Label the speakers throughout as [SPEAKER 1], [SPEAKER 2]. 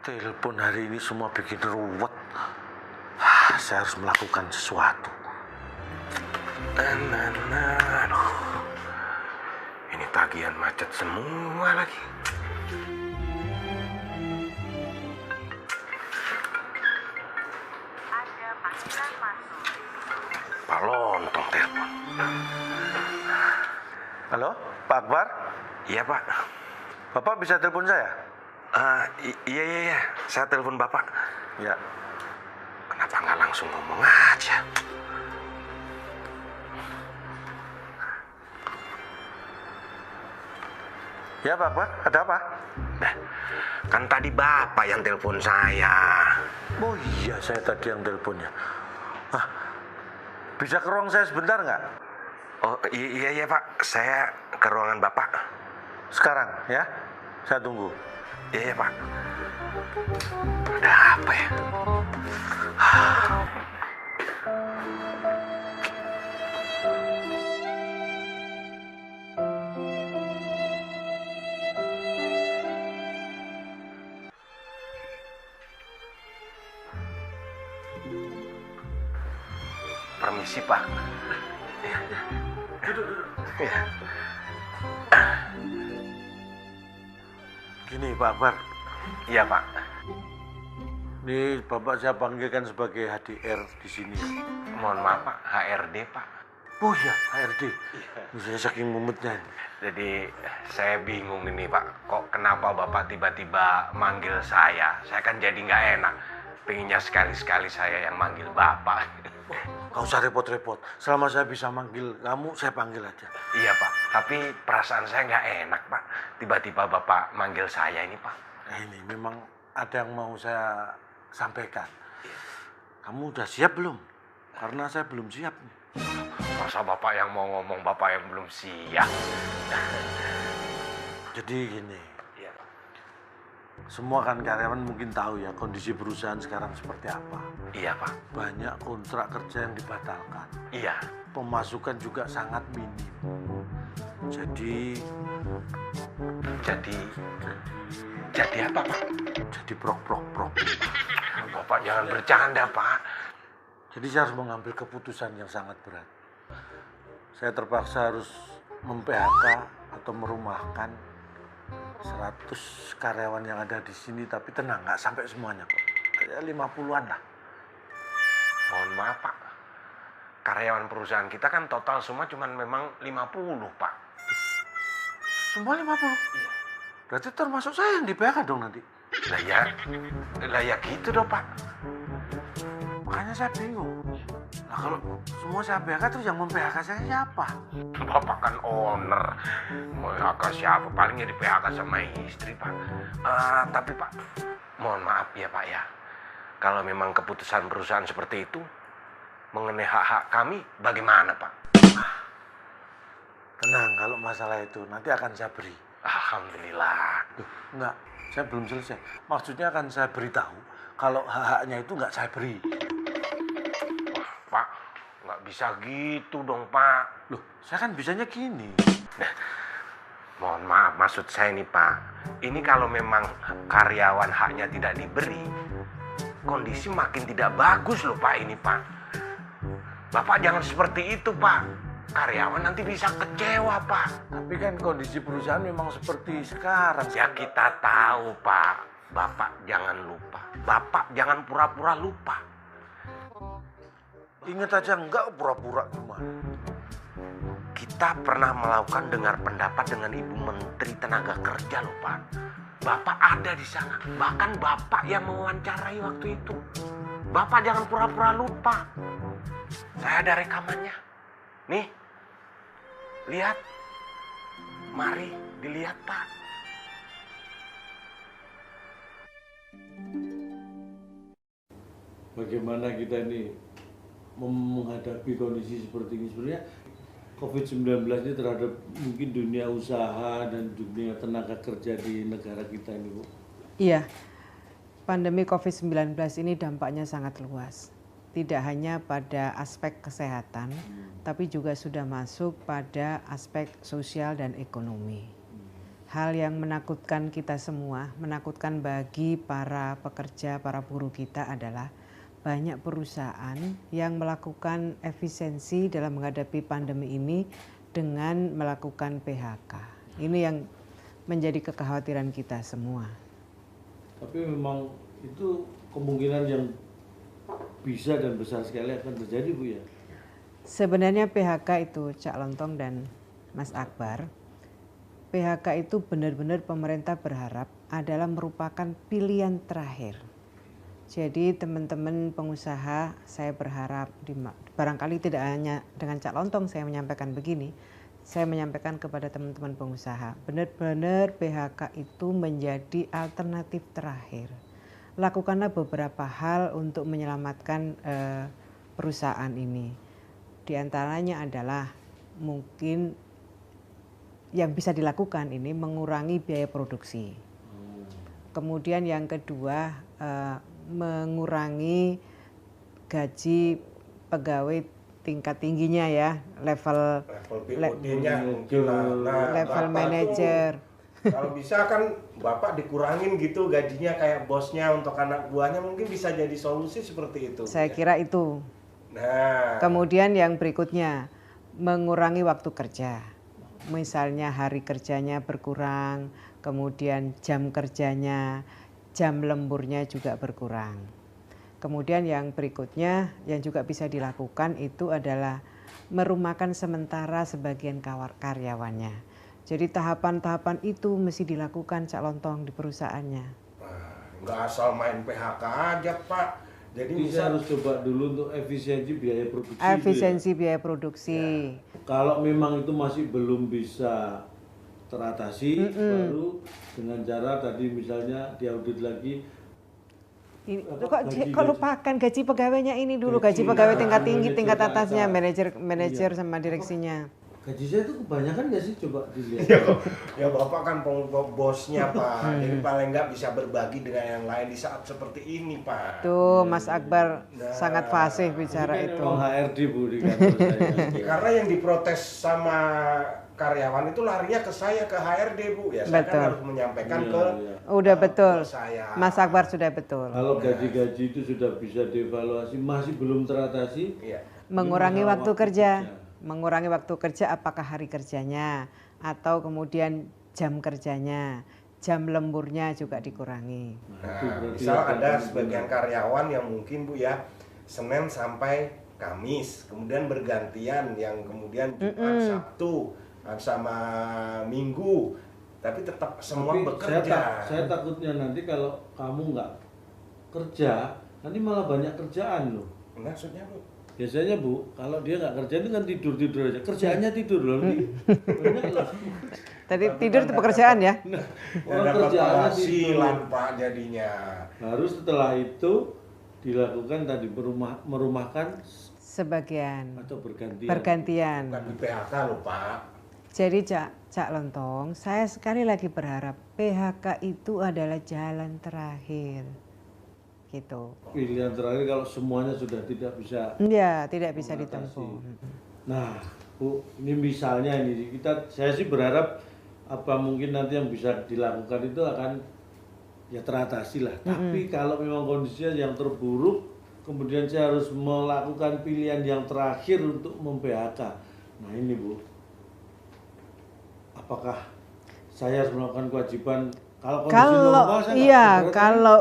[SPEAKER 1] Telepon hari ini semua bikin ruwet. Saya harus melakukan sesuatu.
[SPEAKER 2] Aduh. Ini tagihan macet semua lagi.
[SPEAKER 3] Ada panggilan masuk.
[SPEAKER 2] Pak Lontong telepon.
[SPEAKER 1] Halo, Pak Akbar?
[SPEAKER 2] Iya, Pak.
[SPEAKER 1] Bapak bisa telepon saya?
[SPEAKER 2] Iya. Saya telepon Bapak.
[SPEAKER 1] Ya.
[SPEAKER 2] Kenapa nggak langsung ngomong aja?
[SPEAKER 1] Ya, Pak Akbar, ada apa?
[SPEAKER 2] Kan tadi Bapak yang telepon saya.
[SPEAKER 1] Oh iya, saya tadi yang teleponnya. Bisa ke ruang saya sebentar nggak?
[SPEAKER 2] Oh iya Pak, saya ke ruangan Bapak.
[SPEAKER 1] Sekarang, ya? Saya tunggu.
[SPEAKER 2] Iya Pak. Ada apa ya? Permisi Pak.
[SPEAKER 1] Duduk.
[SPEAKER 2] Ya.
[SPEAKER 1] Gini, Pak Akbar.
[SPEAKER 2] Iya Pak.
[SPEAKER 1] Ini Bapak saya panggilkan sebagai HDR di sini.
[SPEAKER 2] Mohon maaf Pak, HRD Pak.
[SPEAKER 1] Oh iya, HRD. Saya saking mumetnya ini.
[SPEAKER 2] Jadi saya bingung ini Pak, kok kenapa Bapak tiba-tiba manggil saya? Saya kan jadi nggak enak. Pengennya sekali-sekali saya yang manggil Bapak.
[SPEAKER 1] Gak usah repot-repot. Selama saya bisa manggil kamu, saya panggil aja.
[SPEAKER 2] Iya Pak, tapi perasaan saya nggak enak Pak. Tiba-tiba Bapak manggil saya ini Pak.
[SPEAKER 1] Ini memang ada yang mau saya sampaikan. Kamu udah siap belum? Karena saya belum siap nih.
[SPEAKER 2] Masa Bapak yang mau ngomong Bapak yang belum siap?
[SPEAKER 1] Jadi gini,
[SPEAKER 2] Iya Pak.
[SPEAKER 1] semua kan karyawan mungkin tahu ya kondisi perusahaan sekarang seperti apa.
[SPEAKER 2] Iya Pak.
[SPEAKER 1] Banyak kontrak kerja yang dibatalkan.
[SPEAKER 2] Iya.
[SPEAKER 1] Pemasukan juga sangat minim. Jadi
[SPEAKER 2] apa Pak?
[SPEAKER 1] Jadi prok.
[SPEAKER 2] Bapak jangan bercanda Pak.
[SPEAKER 1] Jadi saya harus mengambil keputusan yang sangat berat. Saya terpaksa harus mem-PHK atau merumahkan 100 karyawan yang ada di sini, tapi tenang, nggak sampai semuanya kok. Kayak 50-an lah.
[SPEAKER 2] Mohon maaf Pak. Karyawan perusahaan kita kan total semua cuma memang 50 Pak.
[SPEAKER 1] Semua 50? Iya. Berarti termasuk saya yang di-PHK dong nanti.
[SPEAKER 2] Lah ya gitu dong Pak.
[SPEAKER 1] Makanya saya bingung. Nah kalau semua saya PHK terus yang mem-PHK saya siapa?
[SPEAKER 2] Bapak kan owner. Mau PHK siapa? Palingnya di PHK sama istri Pak. Tapi Pak, mohon maaf ya Pak ya. Kalau memang keputusan perusahaan seperti itu, mengenai hak-hak kami bagaimana Pak?
[SPEAKER 1] Tenang, kalau masalah itu nanti akan saya beri.
[SPEAKER 2] Alhamdulillah.
[SPEAKER 1] Enggak, saya belum selesai. Maksudnya akan saya beritahu kalau hak-haknya itu enggak saya beri.
[SPEAKER 2] Pak, nggak bisa gitu dong Pak.
[SPEAKER 1] Loh, saya kan bisanya gini.
[SPEAKER 2] Mohon maaf, maksud saya nih Pak. Ini kalau memang karyawan haknya tidak diberi, kondisi makin tidak bagus loh Pak ini Pak. Bapak jangan seperti itu Pak. Karyawan nanti bisa kecewa Pak.
[SPEAKER 1] Tapi kan kondisi perusahaan memang seperti sekarang.
[SPEAKER 2] Ya kita tahu Pak. Bapak jangan lupa. Bapak jangan pura-pura lupa.
[SPEAKER 1] Ingat aja enggak pura-pura gimana.
[SPEAKER 2] Kita pernah melakukan dengar pendapat dengan Ibu Menteri Tenaga Kerja loh Pak. Bapak ada di sana. Bahkan Bapak yang mewawancarai waktu itu. Bapak jangan pura-pura lupa. Saya ada rekamannya. Nih. Lihat. Mari dilihat Pak.
[SPEAKER 1] Bagaimana kita ini menghadapi kondisi seperti ini? Sebenarnya COVID-19 ini terhadap mungkin dunia usaha dan dunia tenaga kerja di negara kita ini, Bu.
[SPEAKER 4] Iya, pandemi COVID-19 ini dampaknya sangat luas. Tidak hanya pada aspek kesehatan, tapi juga sudah masuk pada aspek sosial dan ekonomi. hal yang menakutkan kita semua, menakutkan bagi para pekerja, para buruh kita adalah banyak perusahaan yang melakukan efisiensi dalam menghadapi pandemi ini dengan melakukan PHK. Ini yang menjadi kekhawatiran kita semua.
[SPEAKER 1] Tapi memang itu kemungkinan yang bisa dan besar sekali akan terjadi, Bu ya.
[SPEAKER 4] Sebenarnya PHK itu Cak Lontong dan Mas Akbar, PHK itu benar-benar pemerintah berharap adalah merupakan pilihan terakhir. Jadi teman-teman pengusaha, saya berharap barangkali tidak hanya dengan Cak Lontong saya menyampaikan begini, saya menyampaikan kepada teman-teman pengusaha, benar-benar PHK itu menjadi alternatif terakhir. Lakukanlah beberapa hal untuk menyelamatkan perusahaan ini. Di antaranya adalah mungkin yang bisa dilakukan ini mengurangi biaya produksi. Kemudian yang kedua mengurangi gaji pegawai tingkat tingginya ya, level
[SPEAKER 2] BOD-nya mungkin lah.
[SPEAKER 4] level manajer.
[SPEAKER 2] Kalau bisa kan Bapak dikurangin gitu gajinya kayak bosnya untuk anak buahnya, mungkin bisa jadi solusi seperti itu.
[SPEAKER 4] Saya kira itu.
[SPEAKER 2] Nah,
[SPEAKER 4] Kemudian yang berikutnya mengurangi waktu kerja. Misalnya hari kerjanya berkurang, kemudian jam kerjanya, jam lemburnya juga berkurang. Kemudian yang berikutnya yang juga bisa dilakukan itu adalah merumahkan sementara sebagian karyawannya. Jadi tahapan-tahapan itu mesti dilakukan Cak Lontong di perusahaannya.
[SPEAKER 2] nggak asal main PHK aja Pak. Jadi
[SPEAKER 1] Bisa harus coba dulu untuk efisiensi biaya produksi.
[SPEAKER 4] Efisiensi
[SPEAKER 1] itu ya.
[SPEAKER 4] biaya produksi.
[SPEAKER 1] Kalau memang itu masih belum bisa teratasi, baru dengan cara tadi misalnya diaudit lagi.
[SPEAKER 4] Ini,
[SPEAKER 1] Gaji-
[SPEAKER 4] kok lupakan gaji pegawainya ini dulu, gaji pegawai tingkat tinggi, tingkat atasnya, manajer sama direksinya.
[SPEAKER 1] Gaji saya itu kebanyakan nggak sih, coba dilihat.
[SPEAKER 2] ya Bapak kan bosnya Pak. Jadi paling nggak bisa berbagi dengan yang lain di saat seperti ini Pak.
[SPEAKER 4] Tuh Mas Akbar sangat fasih bicara
[SPEAKER 1] Ini kan
[SPEAKER 4] itu.
[SPEAKER 1] memang HRD Bu di kantor saya.
[SPEAKER 2] Karena yang diprotes sama karyawan itu larinya ke saya, ke HRD Bu. Ya saya
[SPEAKER 4] Betul.
[SPEAKER 2] kan harus menyampaikan
[SPEAKER 1] Iya,
[SPEAKER 2] ke
[SPEAKER 1] iya.
[SPEAKER 4] Udah betul,
[SPEAKER 2] bos saya.
[SPEAKER 4] Mas Akbar sudah betul.
[SPEAKER 1] Kalau gaji-gaji itu sudah bisa dievaluasi, masih belum teratasi.
[SPEAKER 2] Iya.
[SPEAKER 4] Mengurangi
[SPEAKER 1] Ini masalah
[SPEAKER 4] waktu kerja. Mengurangi waktu kerja apakah hari kerjanya atau kemudian jam kerjanya, jam lemburnya juga dikurangi.
[SPEAKER 1] Nah, itu
[SPEAKER 2] Nah,
[SPEAKER 1] berarti
[SPEAKER 2] misal
[SPEAKER 1] akan
[SPEAKER 2] ada
[SPEAKER 1] berguna.
[SPEAKER 2] sebagian karyawan yang mungkin Bu ya Senin sampai Kamis, kemudian bergantian yang kemudian Jumat, Sabtu, sama Minggu, tapi tetap semua
[SPEAKER 1] Tapi
[SPEAKER 2] bekerja.
[SPEAKER 1] saya takutnya nanti kalau kamu nggak kerja, nanti malah banyak kerjaan loh.
[SPEAKER 2] Maksudnya Bu?
[SPEAKER 1] Biasanya Bu, kalau dia nggak kerja itu kan tidur aja. Kerjaannya tidur loh. Banyak loh.
[SPEAKER 4] Tadi tidur itu pekerjaan ya?
[SPEAKER 1] Orang
[SPEAKER 2] dapat
[SPEAKER 1] kerjaannya
[SPEAKER 2] penghasilan
[SPEAKER 1] tidur.
[SPEAKER 2] Pak jadinya.
[SPEAKER 1] Baru setelah itu dilakukan tadi merumahkan
[SPEAKER 4] Sebagian
[SPEAKER 1] atau bergantian.
[SPEAKER 4] bergantian.
[SPEAKER 2] Bukan di PHK loh Pak.
[SPEAKER 4] Jadi Cak Lontong, saya sekali lagi berharap PHK itu adalah jalan terakhir. Gitu.
[SPEAKER 1] Pilihan terakhir kalau semuanya sudah tidak bisa.
[SPEAKER 4] Ya, tidak bisa
[SPEAKER 1] mengatasi.
[SPEAKER 4] ditempuh.
[SPEAKER 1] Nah, Bu, ini misalnya ini saya sih berharap apa mungkin nanti yang bisa dilakukan itu akan ya teratasi lah. Tapi kalau memang kondisinya yang terburuk, kemudian saya harus melakukan pilihan yang terakhir untuk mem-PHK. Nah ini Bu, apakah saya harus melakukan kewajiban kalau kondisi normal saya nggak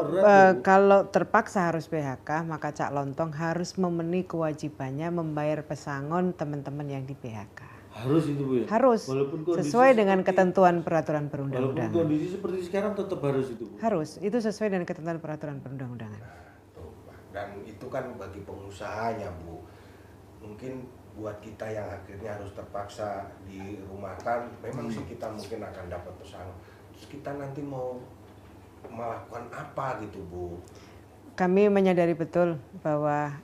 [SPEAKER 1] berat, Bu.
[SPEAKER 4] Kalau terpaksa harus PHK, maka Cak Lontong harus memenuhi kewajibannya membayar pesangon teman-teman yang di PHK.
[SPEAKER 1] Harus itu Bu ya?
[SPEAKER 4] Harus
[SPEAKER 1] Walaupun kondisi
[SPEAKER 4] sesuai dengan
[SPEAKER 1] seperti-
[SPEAKER 4] ketentuan peraturan
[SPEAKER 1] Walaupun
[SPEAKER 4] perundang-undangan.
[SPEAKER 1] kondisi seperti sekarang tetap harus itu Bu.
[SPEAKER 4] Harus, itu sesuai dengan ketentuan peraturan perundang-undangan.
[SPEAKER 2] Tuh, Pak. Dan itu kan bagi pengusahanya Bu. Mungkin buat kita yang akhirnya harus terpaksa dirumahkan, memang sih kita mungkin akan dapat pesangon. Terus kita nanti mau melakukan apa gitu Bu?
[SPEAKER 4] Kami menyadari betul bahwa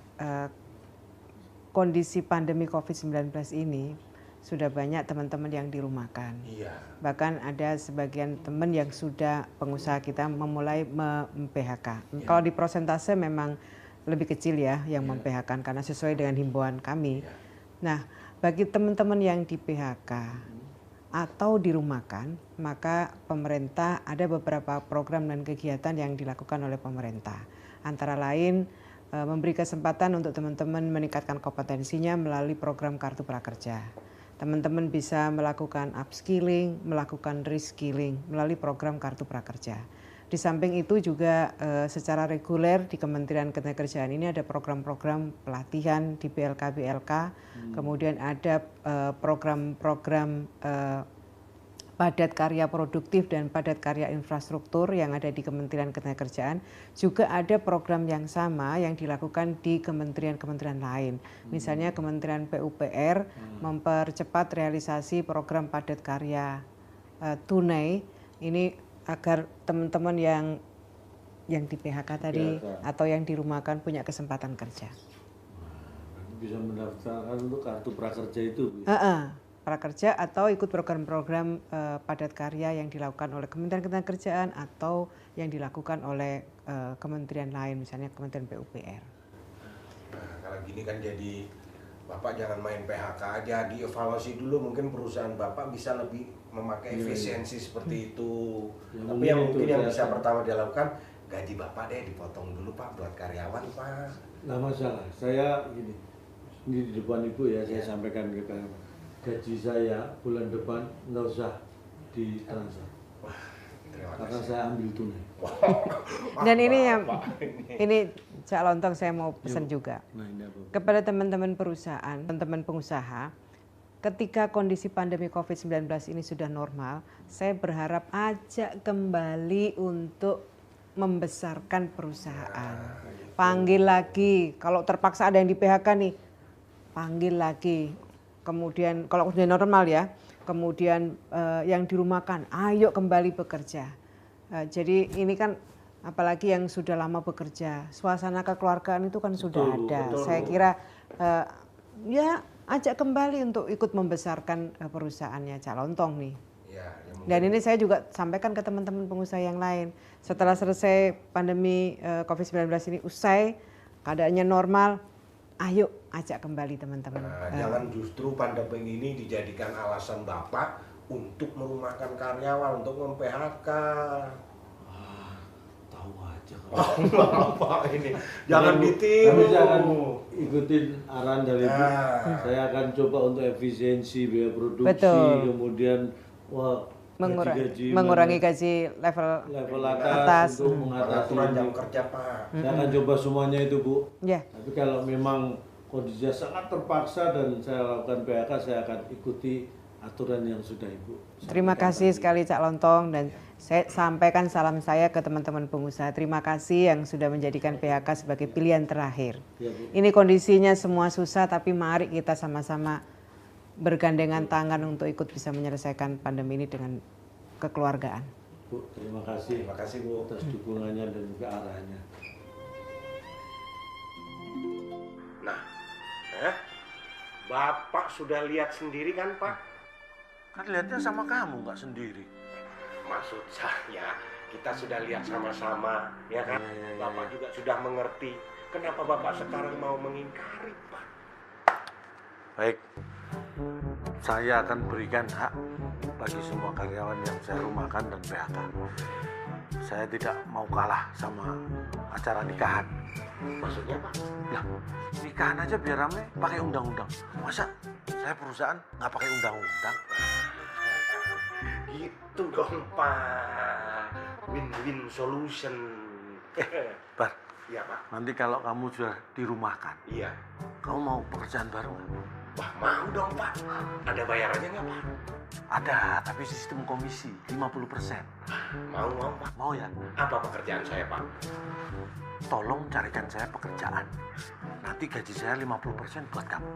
[SPEAKER 4] kondisi pandemi COVID-19 ini sudah banyak teman-teman yang dirumahkan.
[SPEAKER 2] Iya.
[SPEAKER 4] Bahkan ada sebagian teman yang sudah pengusaha kita memulai mem-PHK. Kalau di prosentase memang lebih kecil ya yang mem-PHK karena sesuai dengan himbauan kami. Nah, bagi teman-teman yang di PHK, atau dirumahkan, maka pemerintah ada beberapa program dan kegiatan yang dilakukan oleh pemerintah. Antara lain memberi kesempatan untuk teman-teman meningkatkan kompetensinya melalui program Kartu Prakerja. Teman-teman bisa melakukan upskilling, melakukan reskilling melalui program Kartu Prakerja. Di samping itu juga secara reguler di Kementerian Ketenagakerjaan ini ada program-program pelatihan di BLK-BLK, kemudian ada program-program padat karya produktif dan padat karya infrastruktur yang ada di Kementerian Ketenagakerjaan. Juga ada program yang sama yang dilakukan di kementerian-kementerian lain. Misalnya Kementerian PUPR mempercepat realisasi program padat karya tunai ini agar teman-teman yang di PHK tadi atau yang dirumahkan punya kesempatan kerja.
[SPEAKER 1] Bisa mendaftarkan untuk kartu prakerja itu.
[SPEAKER 4] Prakerja atau ikut program-program padat karya yang dilakukan oleh Kementerian Ketenagakerjaan atau yang dilakukan oleh kementerian lain, misalnya Kementerian PUPR.
[SPEAKER 2] Nah, kalau gini kan jadi Bapak jangan main PHK aja, dievaluasi dulu mungkin perusahaan Bapak bisa lebih memakai efisiensi seperti itu. Tapi yang mungkin yang bisa pertama dilakukan, gaji Bapak deh dipotong dulu Pak buat karyawan Pak.
[SPEAKER 1] Nggak masalah, saya gini, ini di depan Ibu ya, saya sampaikan ke karyawan. Gaji saya bulan depan nggak usah ditransfer. Karena saya ambil tunai.
[SPEAKER 4] Dan ini yang ini Cak Lontong saya mau pesan juga kepada teman-teman perusahaan, teman-teman pengusaha, ketika kondisi pandemi COVID-19 ini sudah normal, saya berharap ajak kembali untuk membesarkan perusahaan. Panggil lagi, kalau terpaksa ada yang di PHK nih, panggil lagi. Kemudian kalau sudah normal ya, kemudian yang dirumahkan, ayo kembali bekerja. Jadi ini kan apalagi yang sudah lama bekerja, suasana kekeluargaan itu kan sudah ada. Betul. Saya kira ya ajak kembali untuk ikut membesarkan perusahaannya Cak Lontong nih. Ya, dan ini saya juga sampaikan ke teman-teman pengusaha yang lain. Setelah selesai pandemi COVID-19 ini usai, keadaannya normal, ayo ajak kembali teman-teman.
[SPEAKER 2] Jangan justru pandemi ini dijadikan alasan Bapak untuk merumahkan karyawan, untuk mem-PHK.
[SPEAKER 1] Tahu aja
[SPEAKER 2] Bapak ini. Jangan ditiru.
[SPEAKER 1] Tapi saya akan ikutin arahan dari Ibu. Saya akan coba untuk efisiensi biaya produksi, kemudian
[SPEAKER 4] mengurangi gaji level atas
[SPEAKER 1] untuk mengatasi
[SPEAKER 2] jam kerja Pak.
[SPEAKER 1] Saya akan coba semuanya itu Bu.
[SPEAKER 4] Ya.
[SPEAKER 1] Tapi kalau memang kondisinya sangat terpaksa dan saya lakukan PHK, saya akan ikuti aturan yang sudah Ibu.
[SPEAKER 4] Terima kasih sekali Cak Lontong dan saya sampaikan salam saya ke teman-teman pengusaha. Terima kasih yang sudah menjadikan PHK sebagai pilihan terakhir. Ya, ini kondisinya semua susah tapi mari kita sama-sama bergandengan tangan untuk ikut bisa menyelesaikan pandemi ini dengan kekeluargaan.
[SPEAKER 1] Bu, terima kasih.
[SPEAKER 2] Terima kasih Bu
[SPEAKER 1] atas dukungannya dan juga arahannya.
[SPEAKER 2] Nah, Bapak sudah lihat sendiri kan Pak?
[SPEAKER 1] Kan lihatnya sama kamu, nggak sendiri.
[SPEAKER 2] Maksud saya, kita sudah lihat sama-sama, ya kan? Bapak juga sudah mengerti. Kenapa Bapak sekarang mau mengingkari, Pak?
[SPEAKER 1] Baik, saya akan berikan hak bagi semua karyawan yang saya rumahkan dan PHK. Saya tidak mau kalah sama acara nikahan.
[SPEAKER 2] Maksudnya Pak?
[SPEAKER 1] Lah, nikahan aja biar rame pakai undang-undang. Masa saya perusahaan nggak pakai undang-undang?
[SPEAKER 2] Gitu dong Pak. Win-win solution.
[SPEAKER 1] Bar,
[SPEAKER 2] iya Pak.
[SPEAKER 1] Nanti kalau kamu sudah dirumahkan,
[SPEAKER 2] iya,
[SPEAKER 1] kamu mau pekerjaan baru nggak?
[SPEAKER 2] Wah mau dong Pak. Ada bayarannya nggak Pak?
[SPEAKER 1] Ada, tapi sistem komisi 50%.
[SPEAKER 2] Mau Pak.
[SPEAKER 1] Mau ya?
[SPEAKER 2] Apa pekerjaan saya Pak?
[SPEAKER 1] Tolong carikan saya pekerjaan. Nanti gaji saya 50% buat kamu.